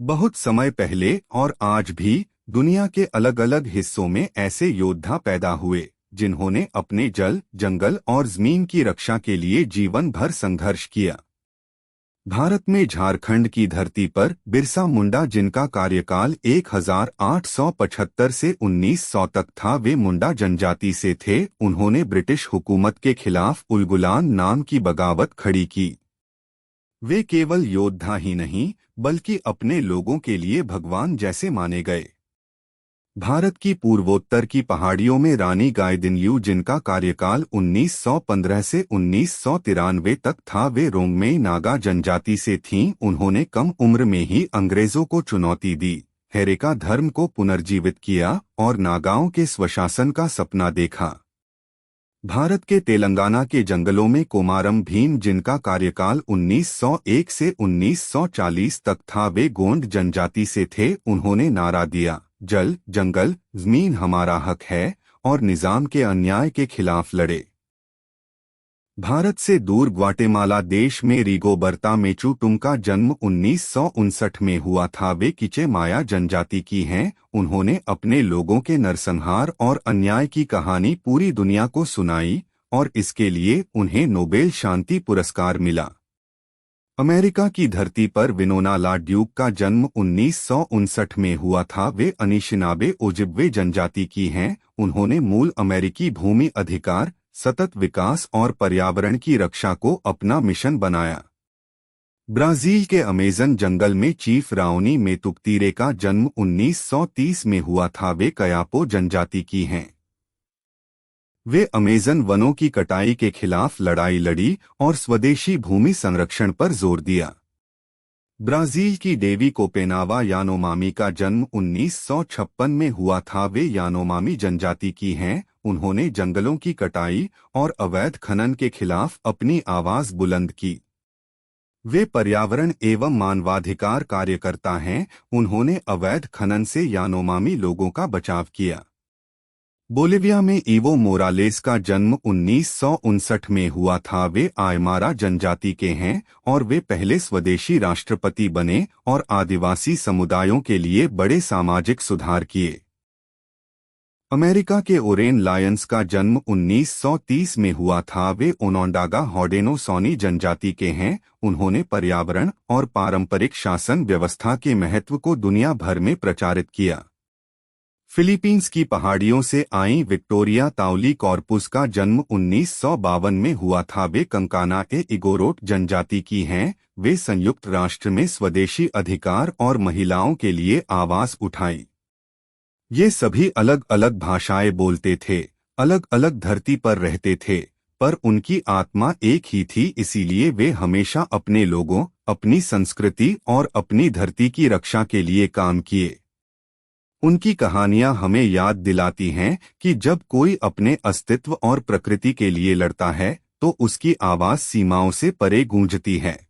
बहुत समय पहले और आज भी दुनिया के अलग अलग हिस्सों में ऐसे योद्धा पैदा हुए जिन्होंने अपने जल, जंगल और जमीन की रक्षा के लिए जीवन भर संघर्ष किया। भारत में झारखंड की धरती पर बिरसा मुंडा, जिनका कार्यकाल 1875 से 1900 तक था, वे मुंडा जनजाति से थे। उन्होंने ब्रिटिश हुकूमत के खिलाफ उलगुलान नाम की बगावत खड़ी की। वे केवल योद्धा ही नहीं बल्कि अपने लोगों के लिए भगवान जैसे माने गए। भारत की पूर्वोत्तर की पहाड़ियों में रानी गाइदिन्यू, जिनका कार्यकाल 1915 से 1993 तक था, वे रोंगमेई नागा जनजाति से थीं। उन्होंने कम उम्र में ही अंग्रेजों को चुनौती दी, हेरेका धर्म को पुनर्जीवित किया और नागाओं के स्वशासन का सपना देखा। भारत के तेलंगाना के जंगलों में कोमारम भीम, जिनका कार्यकाल 1901 से 1940 तक था, वे गोंड जनजाति से थे। उन्होंने नारा दिया, जल, जंगल, जमीन हमारा हक है, और निजाम के अन्याय के खिलाफ लड़े। भारत से दूर ग्वाटेमाला देश में रिगोबर्ता मेचू का जन्म 1959 में हुआ था। वे किचे माया जनजाति की हैं। उन्होंने अपने लोगों के नरसंहार और अन्याय की कहानी पूरी दुनिया को सुनाई और इसके लिए उन्हें नोबेल शांति पुरस्कार मिला। अमेरिका की धरती पर विनोना ला ड्यूक का जन्म 1959 में हुआ था। वे अनीशिनाबे ओजिब्वे जनजाति की हैं। उन्होंने मूल अमेरिकी भूमि अधिकार, सतत विकास और पर्यावरण की रक्षा को अपना मिशन बनाया। ब्राजील के अमेज़न जंगल में चीफ राओनी मेतुकतीरे का जन्म 1930 में हुआ था। वे कयापो जनजाति की हैं। वे अमेज़न वनों की कटाई के खिलाफ लड़ाई लड़ी और स्वदेशी भूमि संरक्षण पर जोर दिया। ब्राजील की डेवी कोपेनावा यानोमामी का जन्म 1956 में हुआ था। वे यानोमामी जनजाति की हैं। उन्होंने जंगलों की कटाई और अवैध खनन के खिलाफ अपनी आवाज बुलंद की। वे पर्यावरण एवं मानवाधिकार कार्यकर्ता हैं। उन्होंने अवैध खनन से यानोमामी लोगों का बचाव किया। बोलिविया में इवो मोरालेस का जन्म 1959 में हुआ था। वे आयमारा जनजाति के हैं और वे पहले स्वदेशी राष्ट्रपति बने और आदिवासी समुदायों के लिए बड़े सामाजिक सुधार किए। अमेरिका के ओरेन लायंस का जन्म 1930 में हुआ था। वे ओनोंडागा हॉडेनोसॉनी जनजाति के हैं। उन्होंने पर्यावरण और पारंपरिक शासन व्यवस्था के महत्व को दुनिया भर में प्रचारित किया। फिलीपींस की पहाड़ियों से आई विक्टोरिया ताउली कॉर्पुस का जन्म 1952 में हुआ था। वे कंकाना ए इगोरोट जनजाति की हैं। वे संयुक्त राष्ट्र में स्वदेशी अधिकार और महिलाओं के लिए आवाज उठाई। ये सभी अलग अलग भाषाएं बोलते थे, अलग अलग धरती पर रहते थे, पर उनकी आत्मा एक ही थी। इसीलिए वे हमेशा अपने लोगों, अपनी संस्कृति और अपनी धरती की रक्षा के लिए काम किए। उनकी कहानियां हमें याद दिलाती हैं कि जब कोई अपने अस्तित्व और प्रकृति के लिए लड़ता है तो उसकी आवाज सीमाओं से परे गूंजती है।